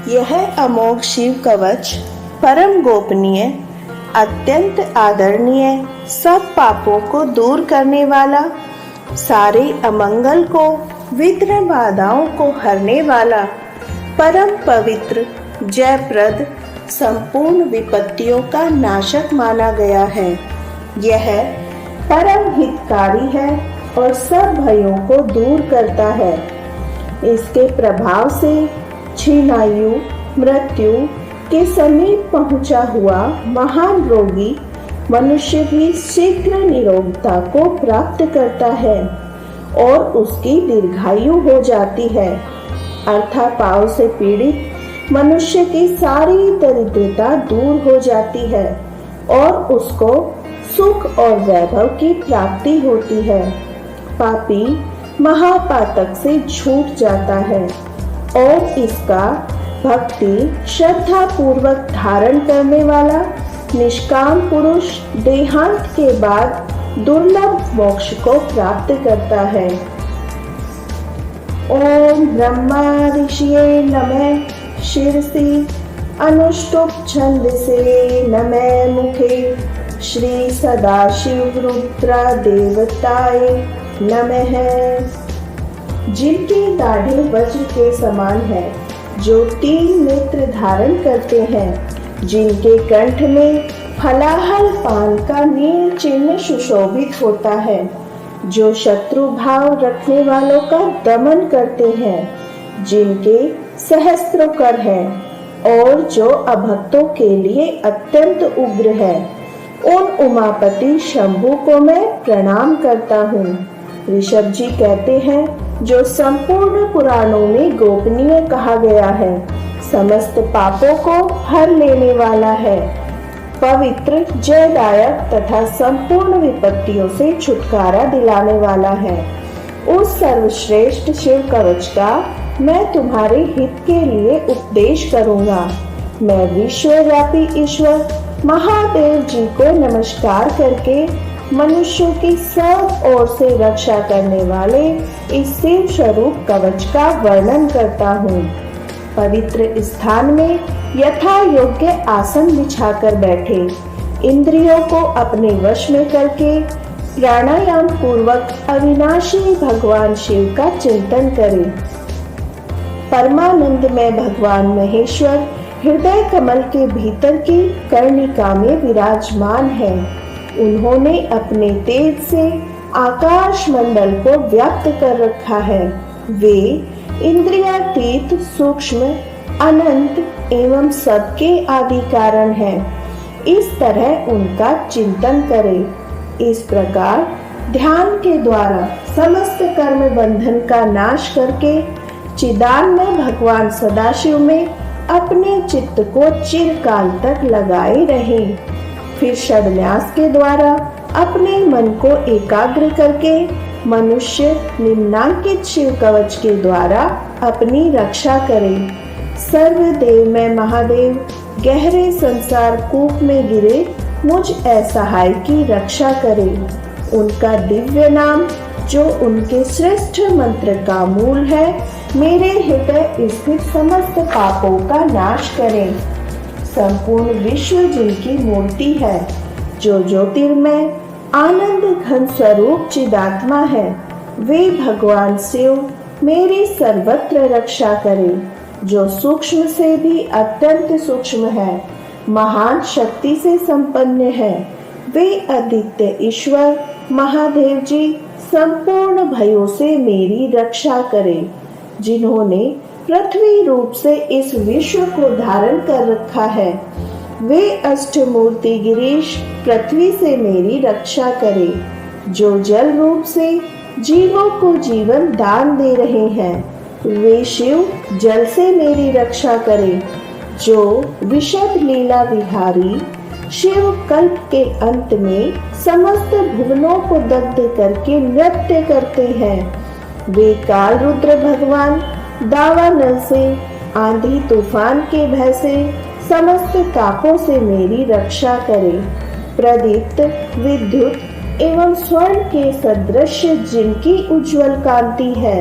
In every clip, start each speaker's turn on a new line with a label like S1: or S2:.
S1: यह अमोघ शिव कवच परम गोपनीय, अत्यंत आदरणीय, सब पापों को दूर करने वाला, सारे अमंगल को, विघ्न बाधाओं को हरने वाला, परम पवित्र, जयप्रद, संपूर्ण विपत्तियों का नाशक माना गया है। यह परम हितकारी है और सब भयों को दूर करता है। इसके प्रभाव से क्षीणायु, मृत्यु के समीप पहुंचा हुआ महान रोगी मनुष्य भी शीघ्र निरोगता को प्राप्त करता है और उसकी दीर्घायु हो जाती है। अर्थापाव से पीड़ित मनुष्य की सारी दरिद्रता दूर हो जाती है और उसको सुख और वैभव की प्राप्ति होती है। पापी महापातक से छूट जाता है और इसका भक्ति श्रद्धा पूर्वक धारण करने वाला निष्काम पुरुष देहांत के बाद दुर्लभ मोक्ष को प्राप्त करता है। ओम ब्रह्मा ऋषिये नमः शिरसि अनुष्टुप छंदसे नमः मुखे श्री सदाशिव रुद्रा देवताय नमः। जिनकी दाढ़ी वज्र के समान है, जो 3 नेत्र धारण करते हैं, जिनके कंठ में हलाहल पान का नील चिन्ह सुशोभित होता है, जो शत्रु भाव रखने वालों का दमन करते हैं, जिनके सहस्त्रों कर है और जो अभक्तों के लिए अत्यंत उग्र है, उन उमापति शंभु को मैं प्रणाम करता हूँ। ऋषभ जी कहते हैं, जो संपूर्ण पुराणों में गोपनीय कहा गया है, समस्त पापों को हर लेने वाला है, पवित्र, जयदायक तथा संपूर्ण विपत्तियों से छुटकारा दिलाने वाला है। उस सर्वश्रेष्ठ शिव कवच का मैं तुम्हारे हित के लिए उपदेश करूंगा। मैं विश्वव्यापी ईश्वर महादेव जी को नमस्कार करके मनुष्यों की सब ओर से रक्षा करने वाले इस शिव स्वरूप कवच का वर्णन करता हूँ। पवित्र स्थान में यथा योग्य आसन बिछाकर बैठे, इंद्रियों को अपने वश में करके प्राणायाम पूर्वक अविनाशी भगवान शिव का चिंतन करें। परमानंद में भगवान महेश्वर हृदय कमल के भीतर की कर्णिका में विराजमान है। उन्होंने अपने तेज से आकाश मंडल को व्याप्त कर रखा है। वे इंद्रियातीत, सूक्ष्म, अनंत एवं सबके आदि कारण हैं। इस तरह उनका चिंतन करें। इस प्रकार ध्यान के द्वारा समस्त कर्म बंधन का नाश करके चिदानंद भगवान सदाशिव में अपने चित्त को चिरकाल तक लगाए रहें। फिर षड्न्यास के द्वारा अपने मन को एकाग्र करके मनुष्य निम्नांकित शिव कवच के द्वारा अपनी रक्षा करे। सर्वदेव में महादेव गहरे संसार कूप में गिरे मुझ असहाय की रक्षा करे। उनका दिव्य नाम, जो उनके श्रेष्ठ मंत्र का मूल है, मेरे हृदय स्थित समस्त पापों का नाश करे। संपूर्ण विश्व जिनकी मूर्ति है, जो ज्योतिर्मय आनंद घन स्वरूप चिदात्मा है, वे भगवान शिव मेरी सर्वत्र रक्षा करें। जो सूक्ष्म से भी अत्यंत सूक्ष्म है, महान शक्ति से संपन्न है, वे आदित्य ईश्वर महादेव जी संपूर्ण भयों से मेरी रक्षा करें। जिन्होंने पृथ्वी रूप से इस विश्व को धारण कर रखा है, वे अष्टमूर्ति गिरीश पृथ्वी से मेरी रक्षा करें। जो जल रूप से जीवों को जीवन दान दे रहे हैं, वे शिव जल से मेरी रक्षा करें। जो विशद लीला विहारी शिव कल्प के अंत में समस्त भुवनों को दग्ध करके नृत्य करते हैं, वे काल रुद्र भगवान दावानल से, आंधी तूफान के भय से, समस्त तापों से मेरी रक्षा करें। प्रदीप्त, विद्युत एवं स्वर्ण के सदृश जिनकी उज्जवल कांति है,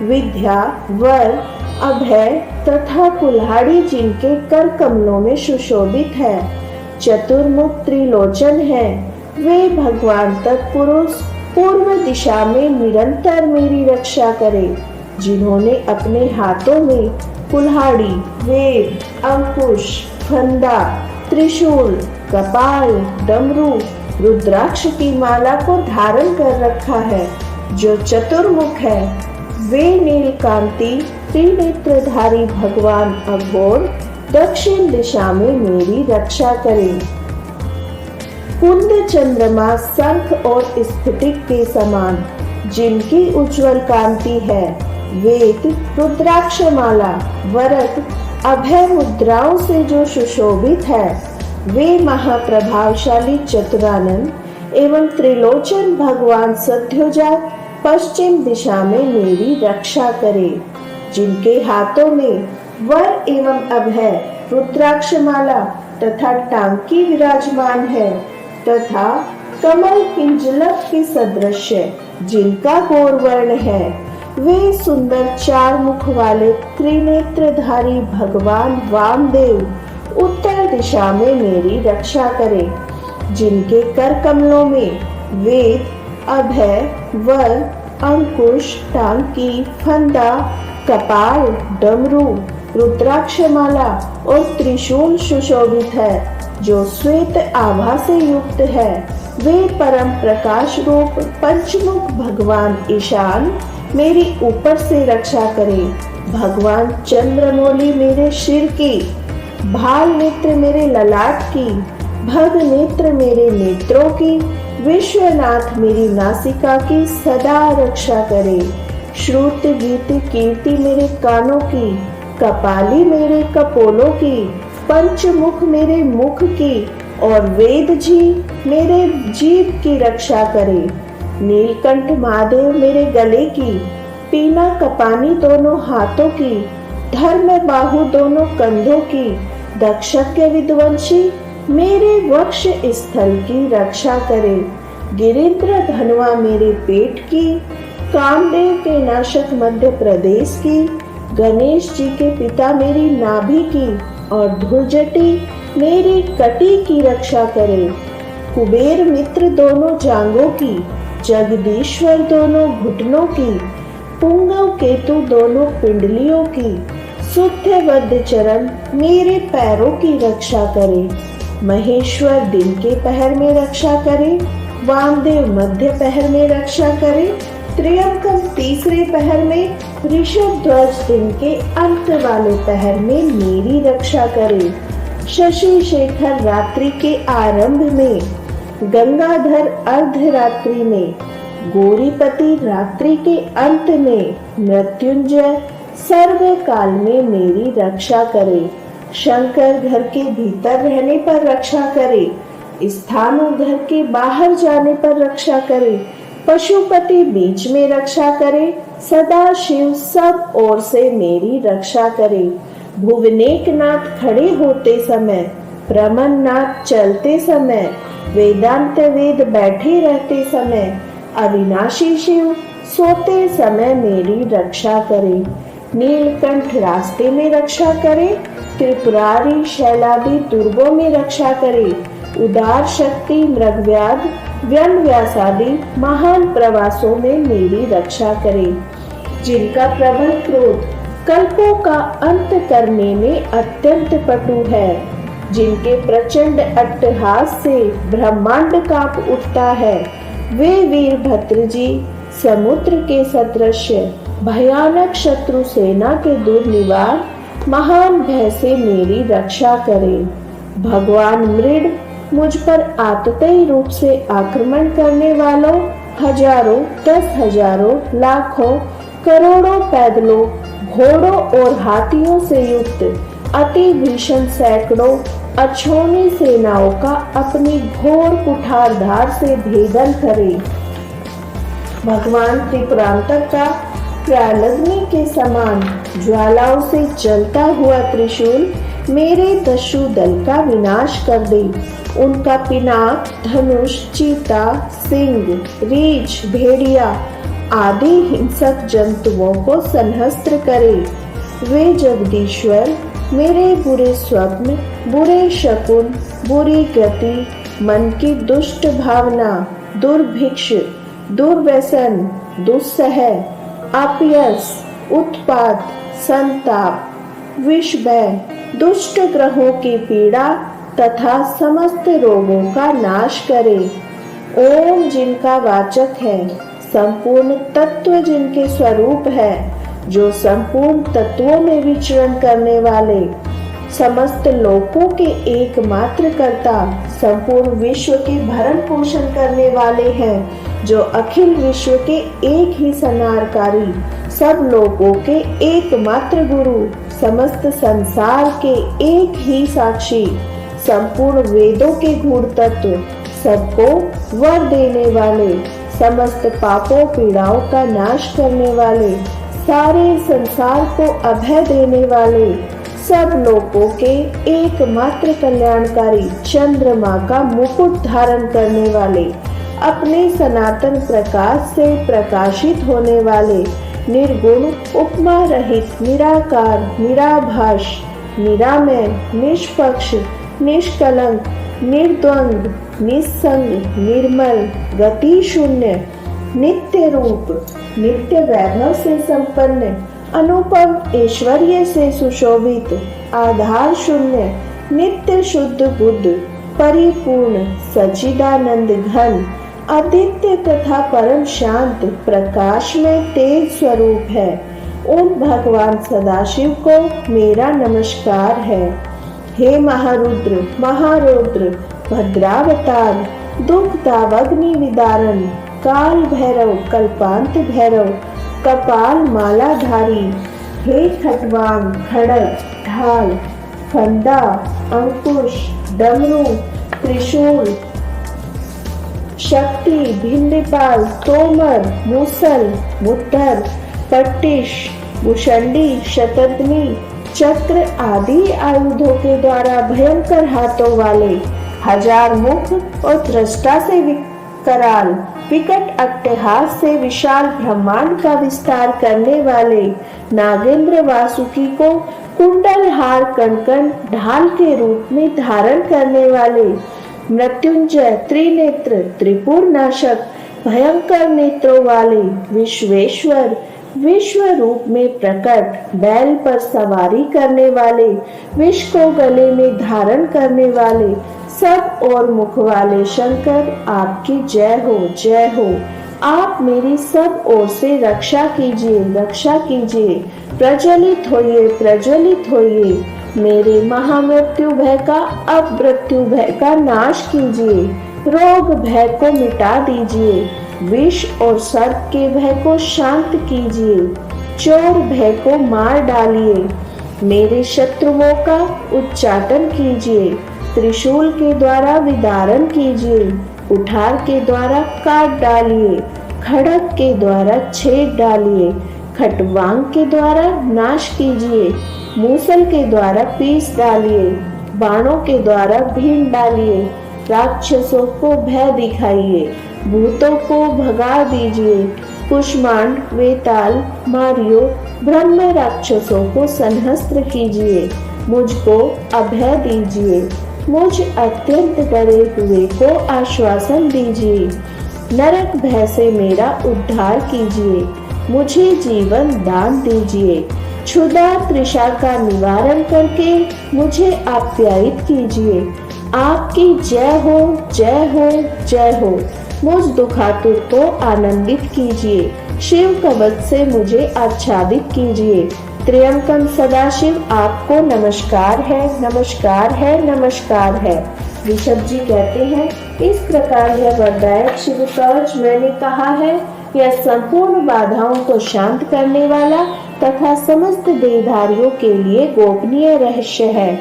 S1: विद्या, वर अभय तथा कुल्हाड़ी जिनके कर कमलों में सुशोभित है, चतुर्मुख त्रिलोचन है, वे भगवान तत्पुरुष पूर्व दिशा में निरंतर मेरी रक्षा करे, जिन्होंने अपने हाथों में कुल्हाड़ी, वेद, अंकुश, फंदा, त्रिशूल, कपाल, डमरू, रुद्राक्ष की माला को धारण कर रखा है। जो चतुर्मुख है वे नीलकांति त्रिनेत्रधारी भगवान अघोर दक्षिण दिशा में मेरी रक्षा करें। कुंद चंद्रमा शंख और स्फटिक के समान जिनकी उज्जवल कांति है, वेद, रुद्राक्ष माला, वरद, अभय मुद्राओं से जो सुशोभित है, वे महाप्रभावशाली चतुरानंद एवं त्रिलोचन भगवान सद्योजात पश्चिम दिशा में मेरी रक्षा करे, जिनके हाथों में वर एवं अभय, रुद्राक्ष माला तथा टांकी विराजमान है, तथा कमल किंजलक के सदृश जिनका गौरवर्ण है, वे सुंदर चार मुख वाले त्रिनेत्रधारी भगवान वामदेव उत्तर दिशा में मेरी रक्षा करे, जिनके कर कमलों में वेद, अभय, वर, अंकुश, टांकी, फंदा, कपाल, डमरू, रुद्राक्ष माला और त्रिशूल सुशोभित है। जो श्वेत आभा से युक्त है, वे परम प्रकाश रूप पंचमुख भगवान ईशान मेरी ऊपर से रक्षा करे। भगवान चंद्रमौली मेरे सिर की, भाल नेत्र मेरे ललाट की, भग नेत्र मेरे नेत्रों की, विश्वनाथ मेरी नासिका की सदा रक्षा करे। श्रुत गीत कीर्ति मेरे कानों की, कपाली मेरे कपोलों की, पंचमुख मेरे मुख की और वेद जी मेरे जीभ की रक्षा करे। नीलकंठ महादेव मेरे गले की, पीना कपानी दोनों हाथों की, धर्म बाहु दोनों कंधों की, दक्षज्ञ विध्वंसी मेरे वक्ष स्थल की रक्षा करे। गिरिंद्र धनवा मेरे पेट की, कामदेव के नाशक मध्य प्रदेश की, गणेश जी के पिता मेरी नाभि की और धुर्जटी मेरी कटी की रक्षा करे। कुबेर मित्र दोनों जांघों की, जगदीश्वर दोनों घुटनों की, पुंगव केतु दोनों पिंडलियों की, शुद्ध चरण मेरे पैरों की रक्षा करे। महेश्वर दिन के पहर में रक्षा करे, वामदेव मध्य पहर में रक्षा करे, त्रियंकम तीसरे पहर में, ऋषभ ध्वज दिन के अंत वाले पहर में मेरी रक्षा करे। शशि शेखर रात्रि के आरंभ में, गंगाधर अर्धरात्रि में, गौरीपति रात्रि के अंत में, मृत्युंजय सर्व काल में मेरी रक्षा करे। शंकर घर के भीतर रहने पर रक्षा करे, स्थानु घर के बाहर जाने पर रक्षा करे, पशुपति बीच में रक्षा करे, सदा शिव सब ओर से मेरी रक्षा करे। भुवनेकनाथ खड़े होते समय, ब्रह्मनाथ चलते समय, वेदांत वेद बैठे रहते समय, अविनाशी शिव सोते समय मेरी रक्षा करे। नीलकंठ रास्ते में रक्षा करे, त्रिपुरारी शैलादि दुर्गों में रक्षा करे, उदार शक्ति मृगव्याध व्यन व्यासादि महान प्रवासों में मेरी रक्षा करे। जिनका प्रबल क्रोध कल्पों का अंत करने में अत्यंत पटु है, जिनके प्रचंड अट्टहास से ब्रह्मांड कांप उठता है, वे वीरभद्र जी समुद्र के सदृश भयानक शत्रु सेना के दुर्निवार महान भय से मेरी रक्षा करे। भगवान मृड मुझ पर आततायी रूप से आक्रमण करने वालों, हजारों, 10,000, लाखों, करोड़ों पैदलों, घोड़ों और हाथियों से युक्त अति भीषण सैकड़ों अछोनी सेनाओं का अपनी घोर कुठारधार से भेदन करे। भगवान त्रिपुरांतक का प्रालग्नि के समान ज्वालाओं से जलता हुआ त्रिशूल मेरे दस्यु दल का विनाश कर दे। उनका पिनाक, धनुष, चीता, सिंह, रीछ, भेड़िया आदि हिंसक जंतुओं को संहस्त्र करे। वे जगदीश्वर मेरे बुरे स्वप्न, बुरे शकुन, बुरी गति, मन की दुष्ट भावना, दुर्भिक्ष, दुर्व्यसन, दुस्सह, अपयस, उत्पात, संताप, विष भय, दुष्ट ग्रहों की पीड़ा तथा समस्त रोगों का नाश करे। ओम जिनका वाचक है, संपूर्ण तत्व जिनके स्वरूप है, जो संपूर्ण तत्वों में विचरण करने वाले, समस्त लोकों के एकमात्र कर्ता, संपूर्ण विश्व के भरण पोषण करने वाले हैं, जो अखिल विश्व के एक ही संहारकारी, सब लोगों के एकमात्र गुरु, समस्त संसार के एक ही साक्षी, संपूर्ण वेदों के गूढ़ तत्व, सबको वर देने वाले, समस्त पापों पीड़ाओं का नाश करने वाले, सारे संसार को अभय देने वाले, सब लोगों के एकमात्र कल्याणकारी, चंद्रमा का मुकुट धारण करने वाले, अपने सनातन प्रकाश से प्रकाशित होने वाले, निर्गुण, उपमा रहित, निराकार, निराभास, निरामय, निष्पक्ष, निष्कलंक, निर्द्वंद, निस्संग, निर्मल, गति शून्य, नित्य रूप, नित्य वैभव से संपन्न, अनुपम ऐश्वर्य से सुशोभित, आधार शून्य, नित्य शुद्ध बुद्ध, परिपूर्ण, सच्चिदानंद घन, आदित्य तथा परम शांत, प्रकाश में तेज स्वरूप है। उन भगवान सदाशिव को मेरा नमस्कार है। हे महारुद्र, महारौद्र, भद्रावतार, दुख दावग्नि विदारण, काल भैरव, कल्पांत भैरव, कपाल मालाधारी, हे खटवांग, खड़ग, ढाल, फंदा, अंकुश, डमरू, त्रिशूल, शक्ति, भिंडीपाल, तोमर, मूसल, मुद्दर, पट्टिश, मुशंडी, शतग्नि, चक्र आदि आयुधों के द्वारा भयंकर हाथों वाले, हजार मुख और दृष्टा से विकराल, विकट अट्टहास से विशाल ब्रह्मांड का विस्तार करने वाले, नागेंद्र वासुकी को कुंडल हार कणकण ढाल के रूप में धारण करने वाले, मृत्युंजय, त्रिनेत्र, त्रिपुर नाशक, भयंकर नेत्रों वाले, विश्वेश्वर, विश्व रूप में प्रकट, बैल पर सवारी करने वाले, विष को गले में धारण करने वाले, सब और मुख वाले शंकर, आपकी जय हो, जय हो। आप मेरी सब ओर से रक्षा कीजिए, रक्षा कीजिए, प्रज्वलित होइए, प्रज्वलित होइए। मेरे महामृत्यु भय का, अब मृत्यु भय का नाश कीजिए, रोग भय को मिटा दीजिए, विष और सर्प के भय को शांत कीजिए, चोर भय को मार डालिए, मेरे शत्रुओं का उच्चाटन कीजिए, त्रिशूल के द्वारा विदारण कीजिए, कुठार के द्वारा काट डालिए, खड़ग के द्वारा छेद डालिए, खटवांग के द्वारा नाश कीजिए, मूसल के द्वारा पीस डालिए, बाणों के द्वारा भीन डालिए, राक्षसों को भय दिखाइए, भूतों को भगा दीजिए, कुष्मांड, वेताल, मारियो, ब्रह्म राक्षसों को संहस्त्र कीजिए, मुझको अभय दीजिए, मुझ अत्यंत डरे हुए को आश्वासन दीजिए, नरक भय से मेरा उद्धार कीजिए, मुझे जीवन दान दीजिए, क्षुधा तृषा का निवारण करके मुझे आप्यायित कीजिए। आपकी जय हो, जय हो, जय हो। मुझ दुखातुर को आनंदित कीजिए, शिव कवच से मुझे आच्छादित कीजिए। त्र्यंबकम सदाशिव आपको नमस्कार है, नमस्कार है, नमस्कार है। ऋषभ जी कहते हैं, इस प्रकार यह वरदायक शिव कवच मैंने कहा है, यह संपूर्ण बाधाओं को शांत करने वाला तथा समस्त देहधारियों के लिए गोपनीय रहस्य है।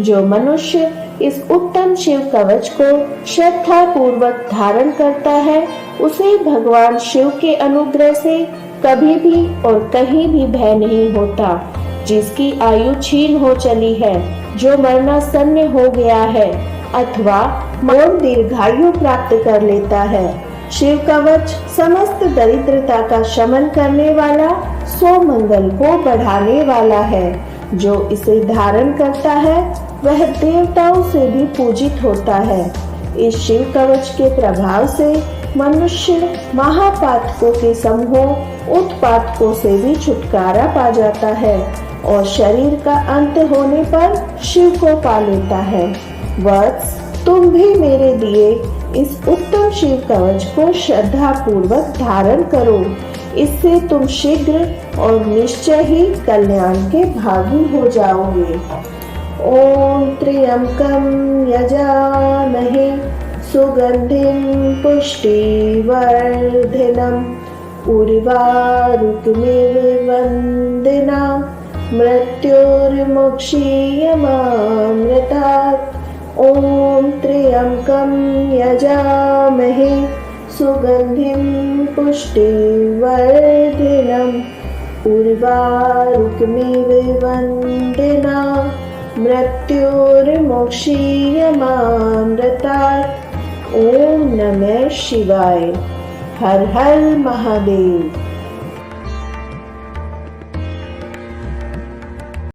S1: जो मनुष्य इस उत्तम शिव कवच को श्रद्धा पूर्वक धारण करता है, उसे भगवान शिव के अनुग्रह से कभी भी और कहीं भी भय नहीं होता। जिसकी आयु क्षीण हो चली है, जो मरणासन्न हो गया है अथवा मौन दीर्घायु प्राप्त कर लेता है, शिव कवच समस्त दरिद्रता का शमन करने वाला, सौमंगल को बढ़ाने वाला है। जो इसे धारण करता है वह देवताओं से भी पूजित होता है। इस शिव कवच के प्रभाव से मनुष्य महापातकों के समूह उत्पातकों से भी छुटकारा पा जाता है और शरीर का अंत होने पर शिव को पा लेता है। वत्स, तुम भी मेरे दिए इस उत्तम शिव कवच को श्रद्धा पूर्वक धारण करो। इससे तुम शीघ्र और निश्चय ही कल्याण के भागी हो जाओगे। ओम त्र्यंबकं यजामहे सुगंधिं पुष्टिवर्धनम् उर्वारुकमिव वंदनाम् मृत्युर्मुक्षीयमामृतात्। ओम त्र्यंबकं यजामहे सुगंधिं पुष्टिवर्धनम् उर्वारुकमिव वंदनाम् मृत्युर्मुक्षीयमामृतात्। ओम नमः शिवाय। हर हर महादेव।